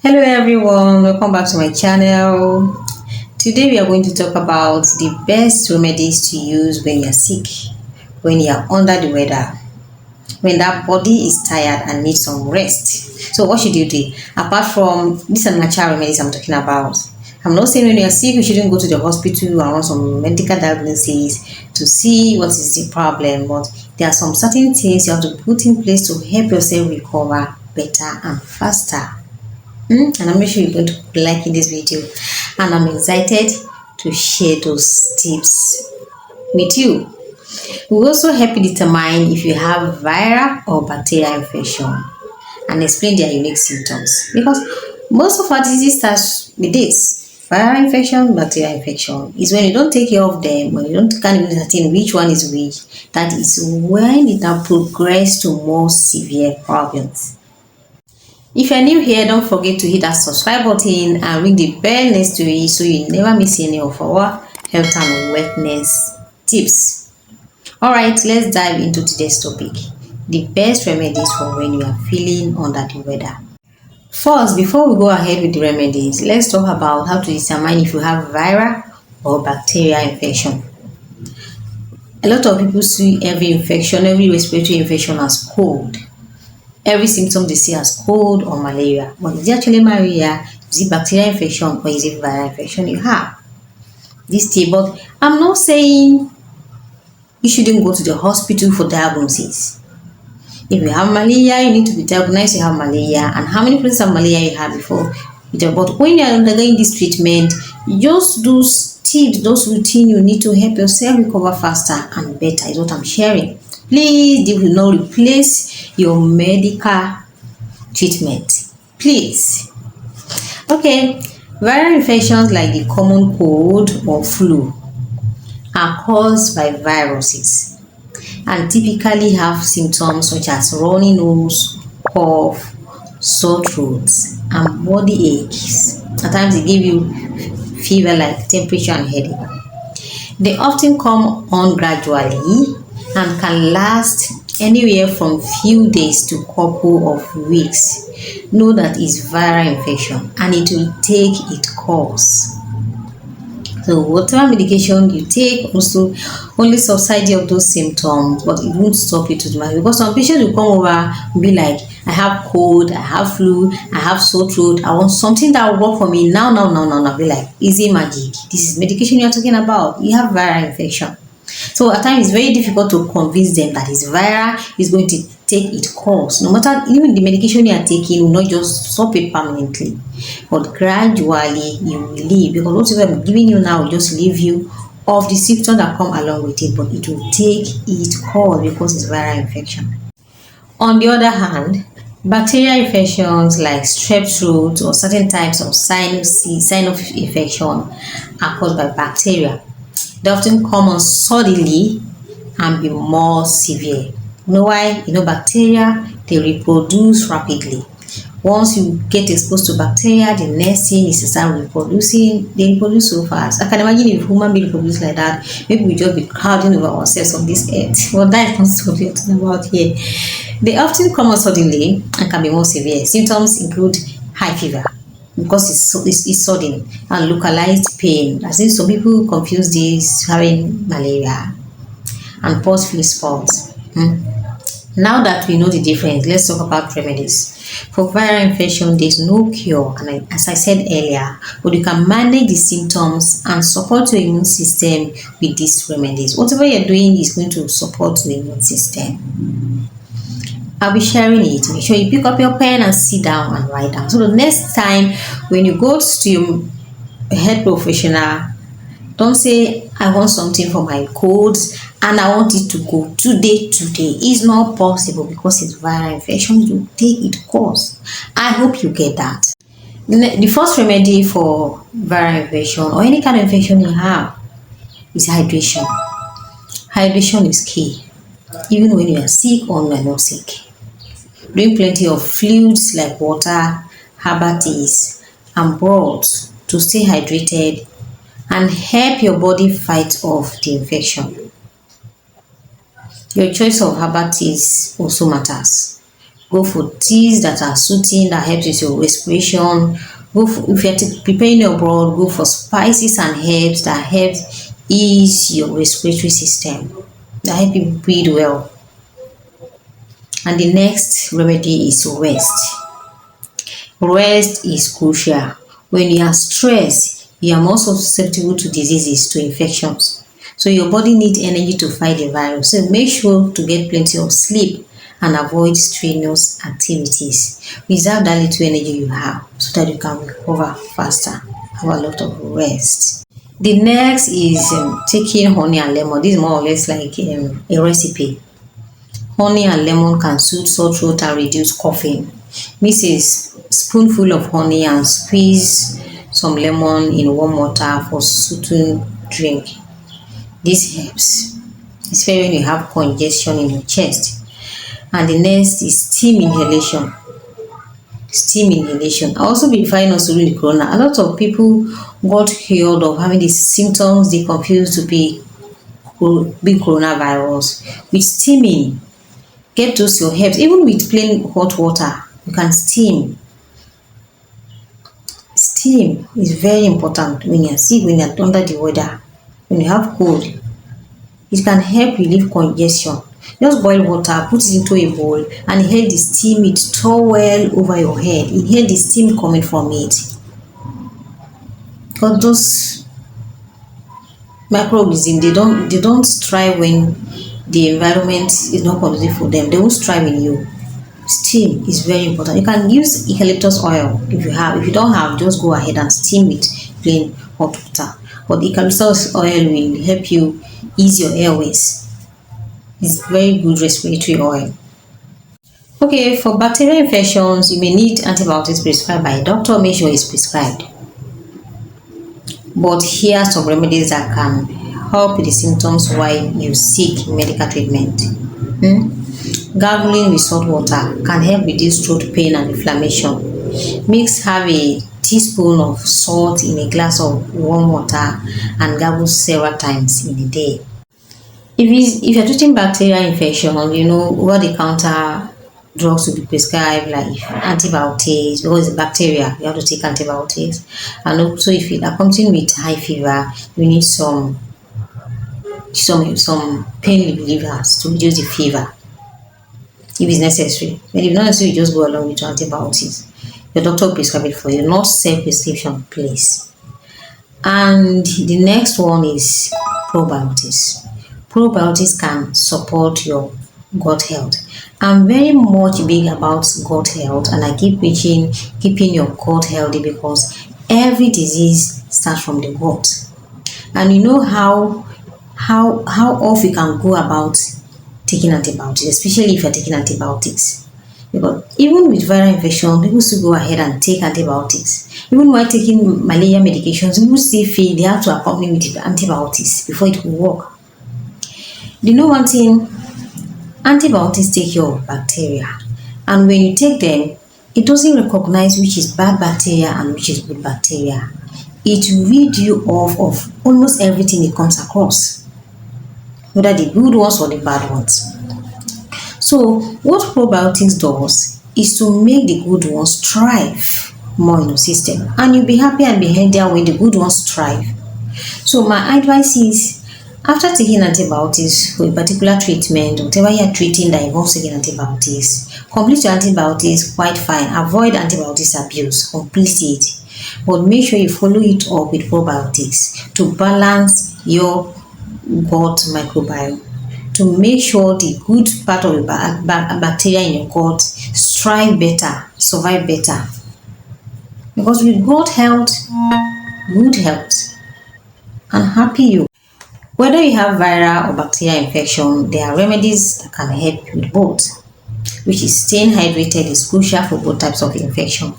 Hello everyone, welcome back to my channel. Today we are going to talk about the best remedies to use when you're sick, when you're under the weather, when that body is tired and needs some rest. So what should you do? Apart from these are natural remedies I'm talking about. I'm not saying when you're sick you shouldn't go to the hospital and run some medical diagnosis to see what is the problem, but there are some certain things you have to put in place to help yourself recover better and faster. And I'm sure you're going to like in this video, and I'm excited to share those tips with you. We will also help you determine if you have viral or bacterial infection and explain their unique symptoms, because most of our disease starts with this viral infection, bacterial infection. Is when you don't take care of them, when you don't can't even ascertain which one is which, that is when it will progress to more severe problems. If you're new here, don't forget to hit that subscribe button and ring the bell next to it so you never miss any of our health and wellness tips. Alright, let's dive into today's topic. The best remedies for when you are feeling under the weather. First, before we go ahead with the remedies, let's talk about how to determine if you have viral or bacterial infection. A lot of people see every infection, every respiratory infection as cold. Every symptom they see as cold or malaria. But is it actually malaria? Is it bacterial infection or is it viral infection you have? This thing, but I'm not saying you shouldn't go to the hospital for diagnosis. If you have malaria, you need to be diagnosed you have malaria and how many places of malaria you had before. But when you're undergoing this treatment, just those tips, those routine you need to help yourself recover faster and better is what I'm sharing. Please do not replace your medical treatment. Please. Okay, viral infections like the common cold or flu are caused by viruses and typically have symptoms such as runny nose, cough, sore throat, and body aches. At times they give you fever like temperature and headache. They often come on gradually and can last anywhere from few days to couple of weeks. Know that it's viral infection and it will take its course. So whatever medication you take also only subside of those symptoms, but it won't stop you to the because some patients will come over and be like, I have cold, I have flu, I have sore throat, I want something that will work for me now. Be like, easy magic. This is medication you're talking about. You have viral infection. So at times it's very difficult to convince them that it's viral, it's going to take its course. No matter even the medication you are taking will not just stop it permanently, but gradually you will leave, because whatever I'm giving you now will just leave you of the symptoms that come along with it, but it will take its course because it's viral infection. On the other hand, bacterial infections like strep throat or certain types of sinus infection are caused by bacteria. They often come on suddenly and be more severe. You know why? Bacteria, they reproduce rapidly. Once you get exposed to bacteria, the next thing is to start reproducing. They reproduce so fast. I can imagine if human being reproduce like that, maybe we just be crowding over ourselves on this earth. Well, that is not what we're talking about here. They often come on suddenly and can be more severe. Symptoms include high fever, because it's sudden, and localized pain. I think some people confuse this having malaria, and pulse feel spots. Now that we know the difference, let's talk about remedies. For viral infection, there's no cure, and as I said earlier, but you can manage the symptoms and support your immune system with these remedies. Whatever you're doing is going to support the immune system. I'll be sharing it. Make sure you pick up your pen and sit down and write down. So the next time when you go to your health professional, don't say, I want something for my colds and I want it to go today. It's not possible because it's viral infection. You take its course. I hope you get that. The first remedy for viral infection or any kind of infection you have is hydration. Hydration is key, even when you are sick or you are not sick. Drink plenty of fluids like water, herbal teas, and broths to stay hydrated and help your body fight off the infection. Your choice of herbal teas also matters. Go for teas that are soothing, that helps with your respiration. Go for, if you're preparing your broth, go for spices and herbs that help ease your respiratory system, that help you breathe well. And the next remedy is rest. Rest is crucial. When you are stressed, you are more susceptible to diseases, to infections. So your body needs energy to fight the virus. So make sure to get plenty of sleep and avoid strenuous activities. Reserve that little energy you have so that you can recover faster. Have a lot of rest. The next is taking honey and lemon. This is more or less like a recipe. Honey and lemon can soothe sore throat and reduce coughing. Mix a spoonful of honey and squeeze some lemon in warm water for soothing drink. This helps, especially when you have congestion in your chest. And the next is steam inhalation. Steam inhalation. I also been finding also during the corona, a lot of people got cured of having these symptoms they confused to be coronavirus. With steaming, get those your herbs, even with plain hot water, you can steam. Steam is very important when you're sick, when you're under the weather, when you have cold. It can help relieve congestion. Just boil water, put it into a bowl, and inhale the steam. It towel over your head. Inhale the steam coming from it. Because those microorganisms, they don't strive when the environment is not conducive for them. They won't strive in you. Steam is very important. You can use eucalyptus oil if you have. If you don't have, just go ahead and steam it plain hot water. But eucalyptus oil will help you ease your airways. It's very good respiratory oil. Okay, for bacterial infections, you may need antibiotics prescribed by a doctor. Make sure it's prescribed. But here are some remedies that can help with the symptoms while you seek medical treatment. Gargling with salt water can help reduce throat pain and inflammation. Have a teaspoon of salt in a glass of warm water and gargle several times in a day. If you're treating bacterial infection, over-the-counter drugs will be prescribed, like antibiotics. Because it's bacteria, you have to take antibiotics. And also, if it accompanied with high fever, you need some pain relievers to reduce the fever if it's necessary. But if not necessary, you just go along with your antibiotics. Your doctor will prescribe it for you, not self-prescription, please. And the next one is probiotics. Probiotics can support your gut health. I'm very much big about gut health, and I keep preaching keeping your gut healthy because every disease starts from the gut. And you know how off you can go about taking antibiotics, especially if you're taking antibiotics. Because even with viral infection, people still go ahead and take antibiotics. Even while taking malaria medications, people still feel they have to accompany with antibiotics before it will work. You know one thing? Antibiotics take care of bacteria. And when you take them, it doesn't recognize which is bad bacteria and which is good bacteria. It reads you off of almost everything it comes across, whether the good ones or the bad ones. So what probiotics does is to make the good ones thrive more in your system, and you'll be happy and be healthier when the good ones thrive. So my advice is, after taking antibiotics for a particular treatment, whatever you are treating that involves taking antibiotics, complete your antibiotics quite fine. Avoid antibiotics abuse, complete it. But make sure you follow it up with probiotics to balance your gut microbiome, to make sure the good part of the bacteria in your gut strive better, survive better. Because with gut health, good health, and happy you. Whether you have viral or bacterial infection, there are remedies that can help you with both, which is staying hydrated is crucial for both types of infection.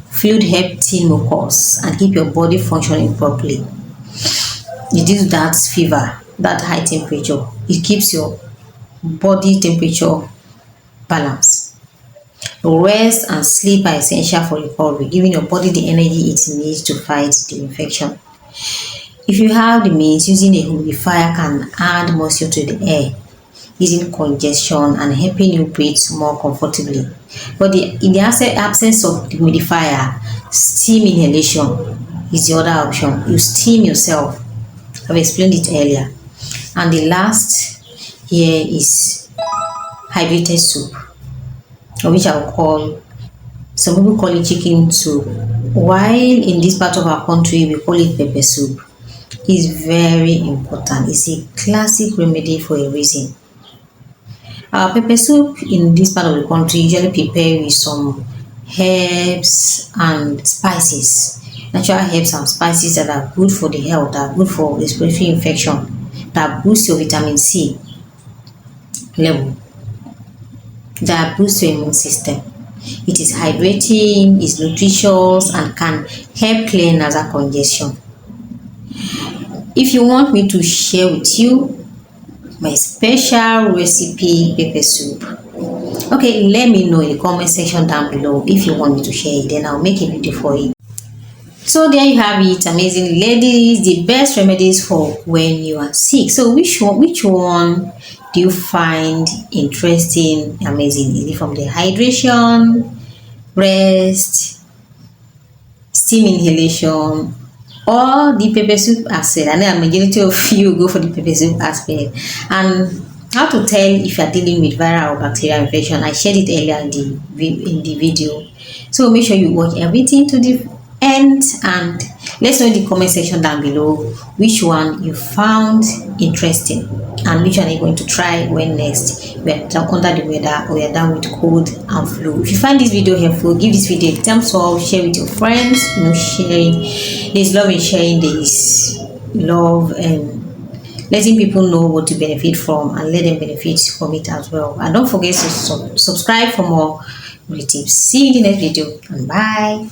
Fluid helps thin mucus and keep your body functioning properly. Reduce that fever, that high temperature. It keeps your body temperature balanced. Rest and sleep are essential for recovery, giving your body the energy it needs to fight the infection. If you have the means, using a humidifier can add moisture to the air. easing congestion and helping you breathe more comfortably. But in the absence of dehumidifier, steam inhalation is the other option. You steam yourself. I've explained it earlier. And the last here is hydrated soup, or which I will call, some people call it chicken soup, while in this part of our country we call it pepper soup. It's very important. It's a classic remedy for a reason. Our pepper soup in this part of the country usually prepared with some herbs and spices, natural herbs and spices that are good for the health, that are good for respiratory infection, that boost your vitamin C level, that boosts your immune system. It is hydrating, is nutritious, and can help clear nasal congestion. If you want me to share with you my special recipe pepper soup, okay, let me know in the comment section down below if you want me to share it, then I'll make a video for it. So there you have it, amazing ladies, the best remedies for when you are sick. So which one do you find interesting, amazing? Is it from the hydration, rest, steam inhalation, or the pepper soup aspect? I know a majority of you go for the pepper soup aspect. And how to tell if you are dealing with viral or bacterial infection, I shared it earlier in the video. So make sure you watch everything to the end, and let's know in the comment section down below which one you found interesting and which one are you going to try when next we are under the weather or we are down with cold and flu. If you find this video helpful, give this video a thumbs up, share with your friends. Sharing, there's love in sharing, there is love and letting people know what to benefit from and let them benefit from it as well. And don't forget to subscribe for more tips. See you in the next video, and bye.